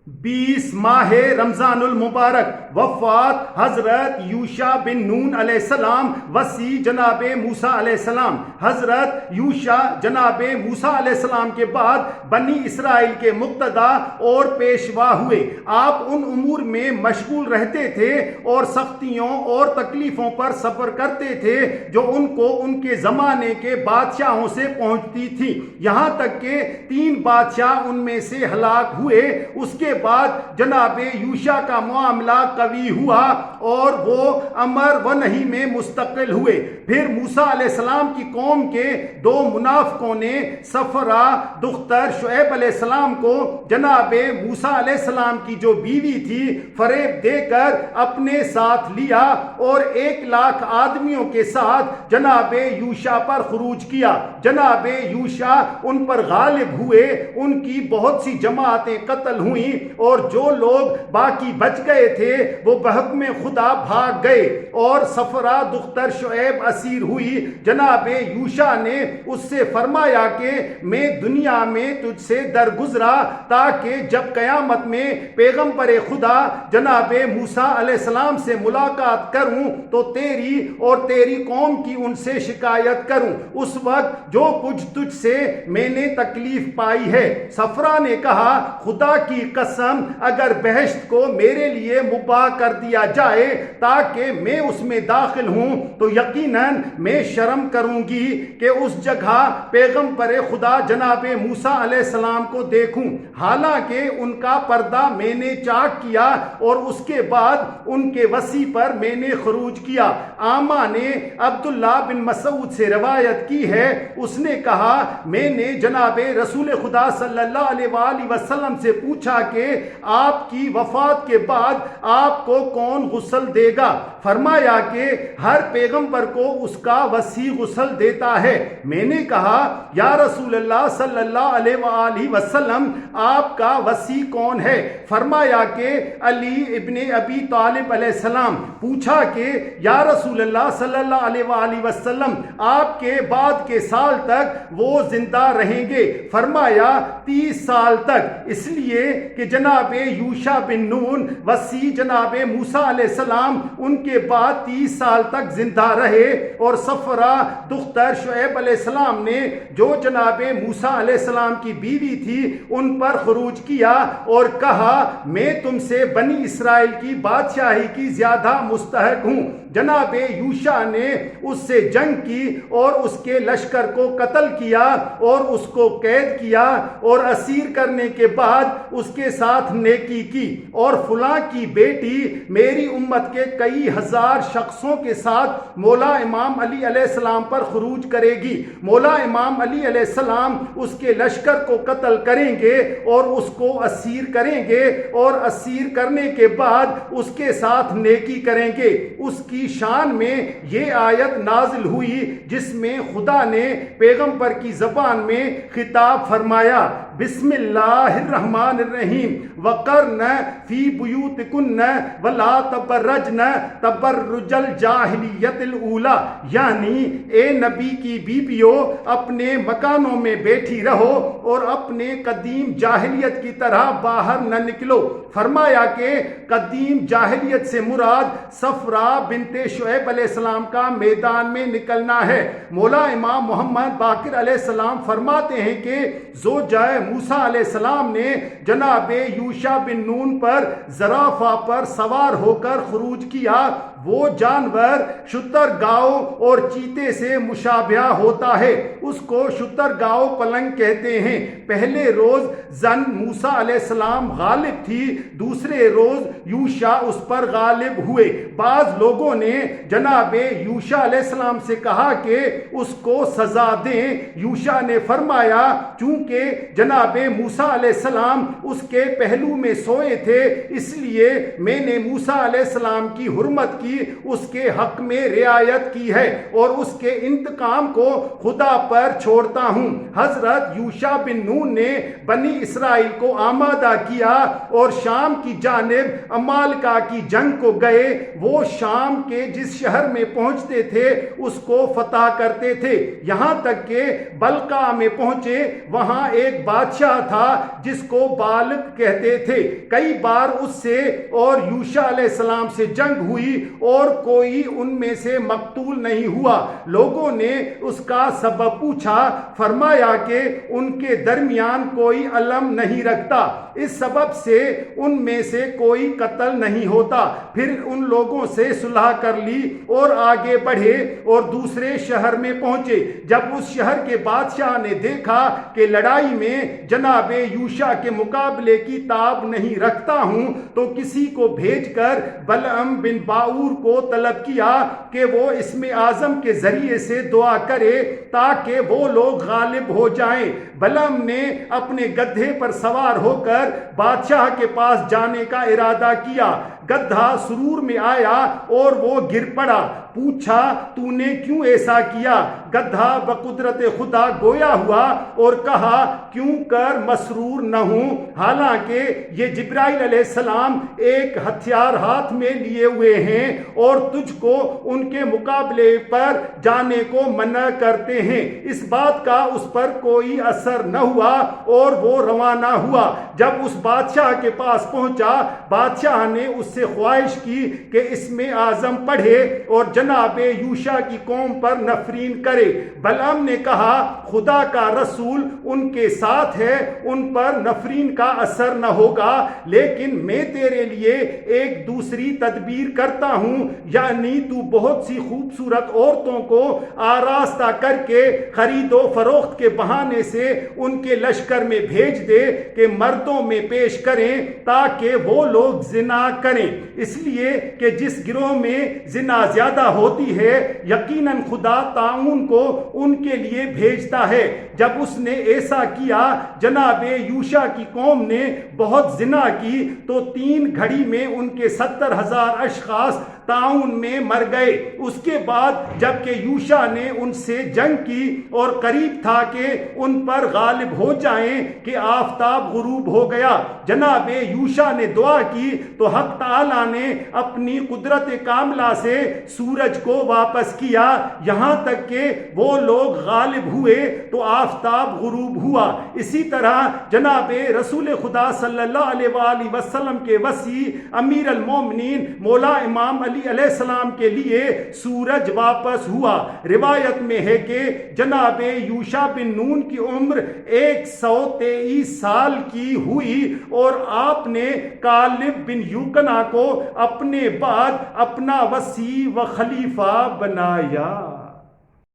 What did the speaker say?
20 ماہ رمضان المبارک وفات حضرت یوشع بن نون علیہ السلام وصی جناب موسیٰ علیہ السلام۔ حضرت یوشع جناب موسیٰ علیہ السلام کے بعد بنی اسرائیل کے مقتدا اور پیشوا ہوئے۔ آپ ان امور میں مشغول رہتے تھے اور سختیوں اور تکلیفوں پر صبر کرتے تھے جو ان کو ان کے زمانے کے بادشاہوں سے پہنچتی تھی، یہاں تک کہ 3 بادشاہ ان میں سے ہلاک ہوئے۔ اس کے بعد جناب یوشع کا معاملہ قوی ہوا اور وہ امر و نہی میں مستقل ہوئے۔ پھر موسیٰ علیہ السلام کی قوم کے 2 منافقوں نے صفرا دختر شعیب علیہ السلام کو جناب موسیٰ علیہ السلام کی جو بیوی تھی فریب دے کر اپنے ساتھ لیا اور 1 لاکھ آدمیوں کے ساتھ جناب یوشع پر خروج کیا۔ جناب یوشع ان پر غالب ہوئے، ان کی بہت سی جماعتیں قتل ہوئیں اور جو لوگ باقی بچ گئے تھے وہ بحکم خدا بھاگ گئے اور صفرا دختر شعیب اسیر ہوئی۔ جناب یوشع نے اس سے فرمایا کہ میں دنیا میں تجھ سے درگزرا تاکہ جب قیامت میں پیغمبر خدا جناب موسیٰ علیہ السلام سے ملاقات کروں تو تیری اور تیری قوم کی ان سے شکایت کروں، اس وقت جو کچھ تجھ سے میں نے تکلیف پائی ہے۔ صفرا نے کہا خدا کی قسم اگر بہشت کو میرے لیے مباح کر دیا جائے تاکہ میں اس میں داخل ہوں تو یقیناً میں شرم کروں گی کہ اس جگہ پیغمبر خدا جناب موسیٰ علیہ السلام کو دیکھوں، حالانکہ ان کا پردہ میں نے چاک کیا اور اس کے بعد ان کے وصی پر میں نے خروج کیا۔ آما نے عبداللہ بن مسعود سے روایت کی ہے، اس نے کہا میں نے جناب رسول خدا صلی اللہ علیہ وآلہ وسلم سے پوچھا کہ آپ کی وفات کے بعد آپ کو کون غسل دے گا؟ فرمایا کہ ہر پیغمبر کو اس کا وصی غسل دیتا ہے۔ میں نے کہا یا رسول اللہ صلی اللہ علیہ وآلہ وسلم آپ کا وصی کون ہے؟ فرمایا کہ علی ابن ابی طالب علیہ السلام۔ پوچھا کہ یا رسول اللہ صلی اللہ علیہ وآلہ وسلم آپ کے بعد کے سال تک وہ زندہ رہیں گے؟ فرمایا 30 سال تک، اس لیے کہ جناب یوشع بن نون وصی جناب موسیٰ علیہ السلام ان کے بعد 30 سال تک زندہ رہے، اور صفرا دختر شعیب علیہ السلام نے جو جناب موسیٰ علیہ السلام کی بیوی تھی ان پر خروج کیا اور کہا میں تم سے بنی اسرائیل کی بادشاہی کی زیادہ مستحق ہوں۔ جناب یوشع نے اس سے جنگ کی اور اس کے لشکر کو قتل کیا اور اس کو قید کیا اور اسیر کرنے کے بعد اس کے ساتھ نیکی کی، اور فلاں کی بیٹی میری امت کے کئی ہزار شخصوں کے ساتھ مولا امام علی علیہ السلام پر خروج کرے گی۔ مولا امام علی علیہ السلام اس کے لشکر کو قتل کریں گے اور اس کو اسیر کریں گے اور اسیر کرنے کے بعد اس کے ساتھ نیکی کریں گے۔ اس کی شان میں یہ آیت نازل ہوئی جس میں خدا نے پیغمبر کی زبان میں خطاب فرمایا بسم اللہ الرحمن الرحیم وقرن فی بیوتکن ولا تبرجن تبرج الجاہلیت الاولی، یعنی اے نبی کی بیویوں اپنے مکانوں میں بیٹھی رہو اور اپنے قدیم جاہلیت کی طرح باہر نہ نکلو۔ فرمایا کہ قدیم جاہلیت سے مراد صفرا بنت شعیب علیہ السلام کا میدان میں نکلنا ہے۔ مولا امام محمد باقر علیہ السلام فرماتے ہیں کہ زوجہ موسیٰ علیہ السلام نے جناب یوشع بن نون پر زرافہ پر سوار ہو کر خروج کیا۔ وہ جانور شتر گاؤ اور چیتے سے مشابہ ہوتا ہے، اس کو شتر گاؤ پلنگ کہتے ہیں۔ پہلے روز زن موسیٰ علیہ السلام غالب تھی، دوسرے روز یوشع اس پر غالب ہوئے۔ بعض لوگوں نے جناب یوشع علیہ السلام سے کہا کہ اس کو سزا دیں۔ یوشع نے فرمایا چونکہ جناب موسیٰ علیہ السلام اس کے پہلو میں سوئے تھے اس لیے میں نے موسیٰ علیہ السلام کی حرمت کی کی اس کے حق میں رعایت کی ہے اور اس کے انتقام کو خدا پر چھوڑتا ہوں۔ حضرت یوشع بن نون نے بنی اسرائیل کو آمادہ کیا اور شام کی جانب عمالقہ کی جنگ کو گئے۔ وہ شام کے جس شہر میں پہنچتے تھے اس کو فتح کرتے تھے، یہاں تک کہ بلقا میں پہنچے۔ وہاں ایک بادشاہ تھا جس کو بالق کہتے تھے۔ کئی بار اس سے اور یوشع علیہ السلام سے جنگ ہوئی اور کوئی ان میں سے مقتول نہیں ہوا۔ لوگوں نے اس کا سبب پوچھا، فرمایا کہ ان کے درمیان کوئی علم نہیں رکھتا، اس سبب سے ان میں سے کوئی قتل نہیں ہوتا۔ پھر ان لوگوں سے صلح کر لی اور آگے بڑھے اور دوسرے شہر میں پہنچے۔ جب اس شہر کے بادشاہ نے دیکھا کہ لڑائی میں جناب یوشع کے مقابلے کی تاب نہیں رکھتا ہوں تو کسی کو بھیج کر بلعم بن باور کو طلب کیا کہ وہ اسم اعظم کے ذریعے سے دعا کرے تاکہ وہ لوگ غالب ہو جائیں۔ بلعم نے اپنے گدھے پر سوار ہو کر بادشاہ کے پاس جانے کا ارادہ کیا۔ گدھا سرور میں آیا اور وہ گر پڑا۔ پوچھا، تو نے کیوں ایسا کیا؟ گدھا بقدرت خدا گویا ہوا اور کہا، کیوں کر مسرور نہ ہوں، حالانکہ یہ جبرائیل علیہ السلام ایک ہتھیار ہاتھ میں لیے ہوئے ہیں اور تجھ کو ان کے مقابلے پر جانے کو منع کرتے ہیں۔ اس بات کا اس پر کوئی اثر نہ ہوا اور وہ روانہ ہوا۔ جب اس بادشاہ کے پاس پہنچا، بادشاہ نے اس سے خواہش کی کہ اسم اعظم پڑھے اور جناب یوشع کی قوم پر نفرین کرے۔ بلعم نے کہا، خدا کا رسول ان کے ساتھ ہے، ان پر نفرین کا اثر نہ ہوگا، لیکن میں تیرے لیے ایک دوسری تدبیر کرتا ہوں، یعنی تو بہت سی خوبصورت عورتوں کو آراستہ کر کے خرید و فروخت کے بہانے سے ان کے لشکر میں بھیج دے کہ مردوں میں پیش کریں تاکہ وہ لوگ زنا کریں، اس لیے کہ جس گروہ میں زنا زیادہ ہوتی ہے یقیناً خدا طاعون کو ان کے لیے بھیجتا ہے۔ جب اس نے ایسا کیا، جناب یوشع کی قوم نے بہت زنا کی تو 3 گھڑی میں ان کے 70,000 اشخاص طاعون میں مر گئے۔ اس کے بعد جبکہ یوشع نے ان سے جنگ کی اور قریب تھا کہ ان پر غالب ہو جائیں کہ آفتاب غروب ہو گیا۔ جناب یوشع نے دعا کی تو حق تعالیٰ نے اپنی قدرت کاملہ سے سورج کو واپس کیا، یہاں تک کہ وہ لوگ غالب ہوئے تو آفتاب غروب ہوا۔ اسی طرح جناب رسول خدا صلی اللہ علیہ وآلہ وسلم کے وصی امیر المومنین مولا امام علی علیہ السلام کے لیے سورج واپس ہوا۔ روایت میں ہے کہ جناب یوشع بن نون کی عمر 123 سال کی ہوئی اور آپ نے کالب بن یوکنا کو اپنے بعد اپنا وصی و خلیفہ بنایا۔